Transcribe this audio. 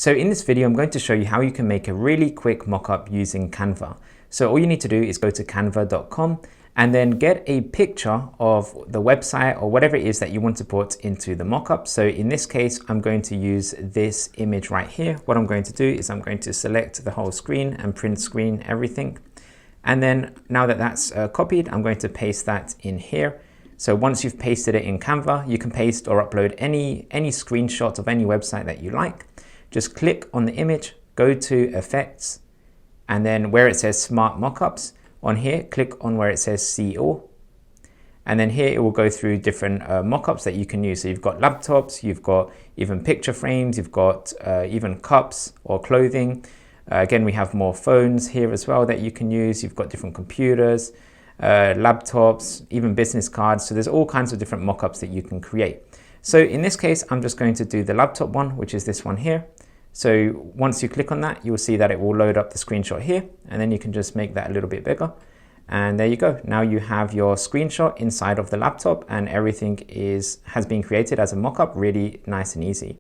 So in this video, I'm going to show you how you can make a really quick mockup using Canva. So all you need to do is go to canva.com and then get a picture of the website or whatever it is that you want to put into the mockup. So in this case, I'm going to use this image right here. What I'm going to do is I'm going to select the whole screen and print screen everything. And then now that that's copied, I'm going to paste that in here. So once you've pasted it in Canva, you can paste or upload any screenshot of any website that you like. Just click on the image, go to Effects, and then where it says Smart Mockups, on here, click on where it says See All. And then here it will go through different mockups that you can use. So you've got laptops, you've got even picture frames, you've got even cups or clothing. Again, we have more phones here as well that you can use. You've got different computers, laptops, even business cards. So there's all kinds of different mockups that you can create. So in this case, I'm just going to do the laptop one, which is this one here. So once you click on that, you'll see that it will load up the screenshot here, and then you can just make that a little bit bigger. And there you go. Now you have your screenshot inside of the laptop and everything has been created as a mockup, really nice and easy.